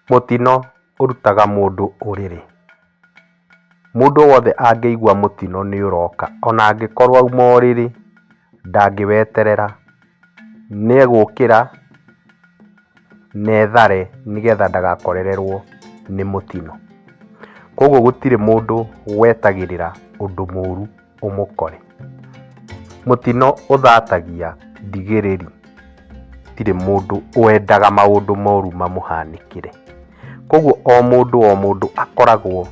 Mũtino ũrutaga mũndũ ũrĩrĩ. Mũndũ wothe angĩigua mũtino nĩ ũroka, ona angĩkorwo auma ũrĩrĩ, ndangĩweterera, nĩegũkĩra na ethare nĩgetha ndagakorererwo nĩ mũtino. Koguo gũtirĩ mũndũ wetagĩrĩra ũndũ mũru ũmũkore. Mũtino ũthatagia ndigĩrĩri. Gũtirĩ mũndũ wendaga maũndũ moru mamũhanĩkĩre. Koguo o mũndũ akoragwo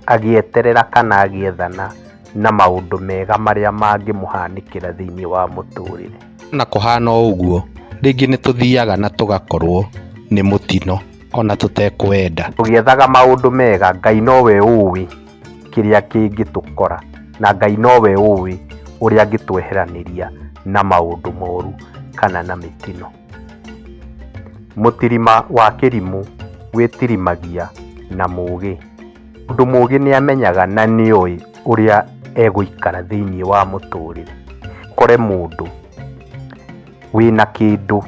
agĩeterera kana agĩethana na maũndũ mega marĩa mangĩmũhanĩkĩra thĩinĩ wa mũtũrĩre. Na kũhana ũguo, rĩngĩ nĩtũthiaga na tũgakorwo nĩ mũtino ona tũtekwenda. Tũgĩethaga maũndũ mega, Ngai nowe ũĩ kĩrĩa kĩngĩtũkora, na Ngai nowe ũĩ ũrĩa angĩtweheranĩria na maũndũ moru kana na mĩtino. Mũtirima wa kĩrimũ wĩtirimagia na mũũgĩ. Mũndũ mũũgĩ nĩamenyaga na nĩoĩ ũrĩa egũikara thĩinĩ wa mũtũrĩre. Kore mũndũ wĩna kĩndũ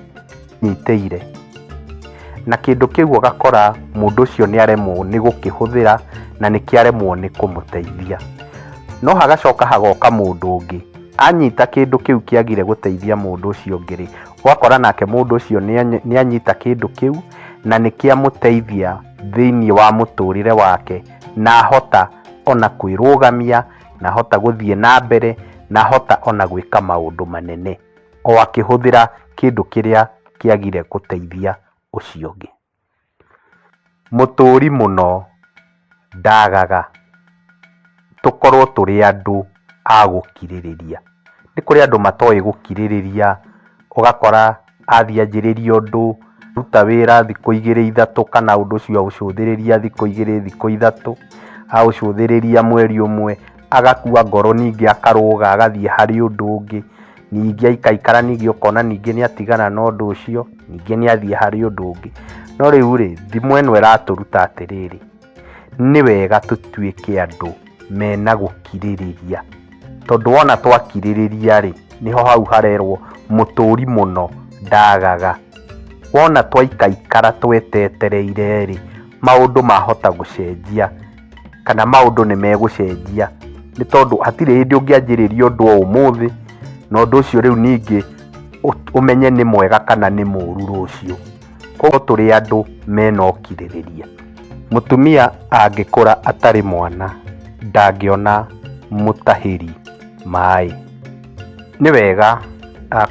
nyitĩire, na kĩndũ kĩu ũgakora mũndũ ũcio nĩaremwo nĩ gũkĩhũthĩra na nĩkĩaremwo nĩ kũmũteithia. No hagacoka hagoka mũndũ ũngĩ anyita kĩndũ kĩu kĩagire gũteithia mũndũ ũcio ũngĩ, ũgakora nake mũndũ ũcio nĩanyita kĩndũ kĩu na nĩkĩamũteithia thĩinĩ wa mũtũrĩre wake, na ahota ona kwĩrũgamia, na ahota gũthiĩ na mbere, na ahota ona gwĩka maũndũ manene o akĩhũthĩra kĩndũ kĩrĩa kĩagire gũteithia ũcio ũngĩ. Mũtũri mũno ndagaga tũkorwo tũrĩ andũ a gũkirĩrĩria. Nĩ kũrĩ andũ matoĩ gũkirĩrĩria, ũgakora athiĩ anjĩrĩrie ũndũ, ruta wĩra thikũ 2-3, kana ũndũ ũcio aũcũthĩrĩria thikũ 2-3, aũcũthĩrĩria mweri ũmwe, agakua ngoro, ningĩ akarũga agathiĩ harĩ ũndũ ũngĩ, ningĩ akaikara, ningĩ ũkona ningĩ nĩatigana na ũndũ ũcio, ningĩ nĩathiĩ harĩ ũndũ ũngĩ. No rĩu thimo ĩno ĩratũruta atĩrĩrĩ, nĩ wega tũtuĩke andũ mena gũkirĩrĩria, tondũ wona twakirĩrĩria nĩho hau harerwo mũtũri mũno ndagaga. Wona twaikaikara twetetereire maũndũ mahota gũcenjia, kana maũndũ nĩmegũcenjia, nĩ tondũ hatirĩ hĩndĩ ũngĩanjĩrĩria ũndũ o ũmũthĩ na ũndũ ũcio rĩu ningĩ ũmenye nĩ mwega kana nĩ mũru rũciũ. Koguo tũrĩ andũ mena ũkirĩrĩria. Mũtumia angĩkũra atarĩ mwana ndangĩona mũtahĩri maĩ. Nĩ wega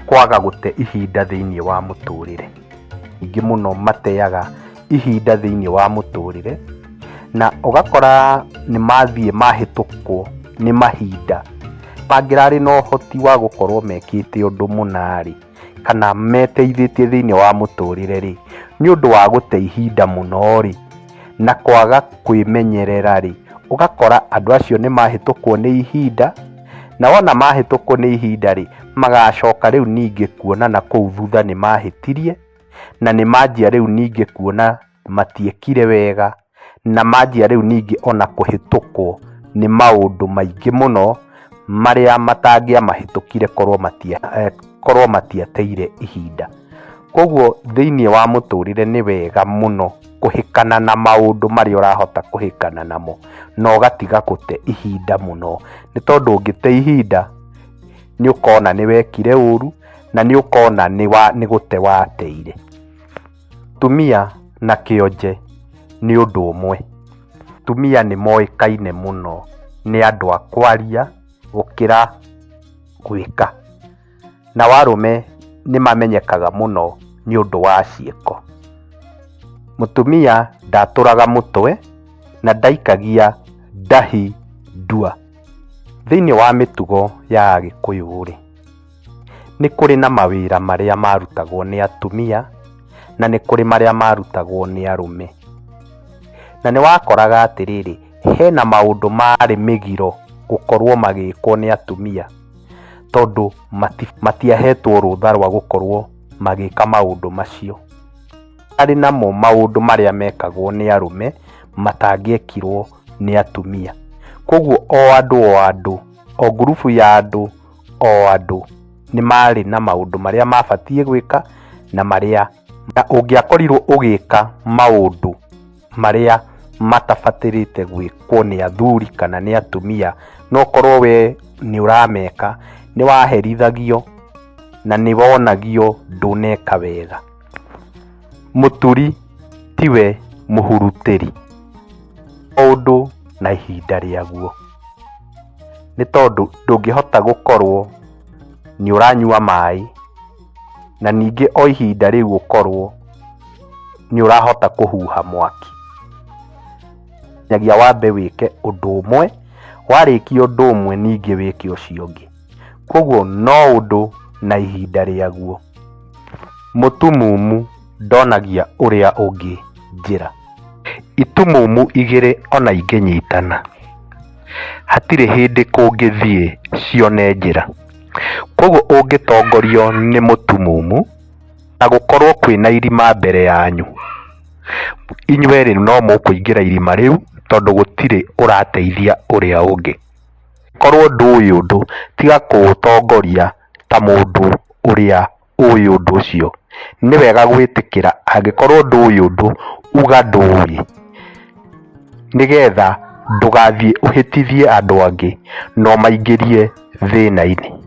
kwaga gũte ihinda thĩinĩ wa mũtũrĩre. Ingĩ mũno mateaga ihinda thĩinĩ wa mũtũrĩre, na ũgakora nĩmathiĩ mahĩtũkwo nĩ mahinda mangĩrarĩ na ũhoti wa gũkorwo mekĩte ũndũ mũna kana meteithĩtie thĩinĩ wa mũtũrĩre nĩ ũndũ wa gũte ihinda mũno na kwaga kwĩmenyerera ũgakora andũ acio nĩ mahĩtũkwo nĩ ihinda, na wona mahĩtũkwo nĩ ihinda magacoka rĩu ningĩ kuonana kũu thutha nĩ mahĩtirie, na nĩ manjia rĩu ningĩ kuona matiekire wega, na manjia rĩu ningĩ ona kũhĩtũkwo nĩ maũndũ maingĩ mũno marĩa matangĩamahĩtũkire korwo matiateire ihinda. Koguo thĩinĩ wa mũtũrĩre nĩ wega mũno kũhĩkana na maũndũ marĩa ũrahota kũhĩkana namo, na ũgatiga gũte ihinda mũno, nĩ tondũ ũngĩte ihinda nĩ ũkona nĩ wekire ũru, na nĩ ũkona nĩ gũte wateire. Tumia na kĩonje nĩ ũndũ ũmwe. Tumia nĩ moĩkaine mũno nĩ andũ a kwaria gũkĩra gwĩka, na arũme nĩ mamenyekaga mũno nĩ ũndũ wa ciĩko. Mũtumia ndatũraga mũtwe na ndaikagia ndahi ndua. Thĩinĩ wa mĩtugo ya Gĩkũyũ nĩ kũrĩ na mawĩra marĩa marutagwo nĩ atumia na nĩ kũrĩ marĩa marutagwo nĩ arũme. Na nĩ wakoraga atĩrĩrĩ, hena maũndũ marĩ mĩgiro gũkorwo magĩkwo nĩ atumia, tondũ matiahetwo rũtha rwa gũkorwo magĩka maũndũ macio. Harĩ namo maũndũ marĩa mekagwo nĩ arũme matangĩekirwo nĩ atumia. Koguo o ngurubu ya andũ nĩ marĩ na maũndũ marĩa mabatiĩ gwĩka na marĩa na ũngĩakorirwo ũgĩka maũndũ marĩa matabatarĩte gwĩkwo nĩ athuri kana nĩ atumia, no korwo we nĩ ũrameka, nĩ waherithagio na nĩ wonagio ndũneka wega. Mũturi tiwe mũhurutĩri, ũndũ na ihinda rĩaguo, nĩ tondũ ndũngĩhota gũkorwo nĩ ũranyua maĩ na ningĩ o ihinda rĩu ũkorwo nĩ ũrahota kũhuha mwaki. Nyagia wambe wĩke ũndũ ũmwe, warĩkia ũndũ ũmwe ningĩ wĩke ũcio ũngĩ. Koguo no ũndũ na ihinda rĩaguo. Mũtumumu ndonagia ũrĩa ũngĩ njĩra. Itumumu igĩrĩ ona ingĩnyitana, hatirĩ hĩndĩ kũngĩthiĩ cione njĩra. Koguo ũngĩtongorio nĩ mũtumumu na gũkorwo kwĩna irima mbere yanyu, inyuĩ erĩ no mũkũingĩra irima rĩu tondũ gũtirĩ ũrateithia ũrĩa ũngĩ. Korwo ndũĩ ũndũ, tiga kũũtongoria ta mũndũ ũrĩa ũĩ ũndũ ũcio. Nĩ wega gwĩtĩkĩra angĩkorwo ndũĩ ũndũ, uga ndũĩ, nĩgetha ndũgathiĩ ũhĩtithie andũ angĩ na ũmaingĩrie thĩna-inĩ.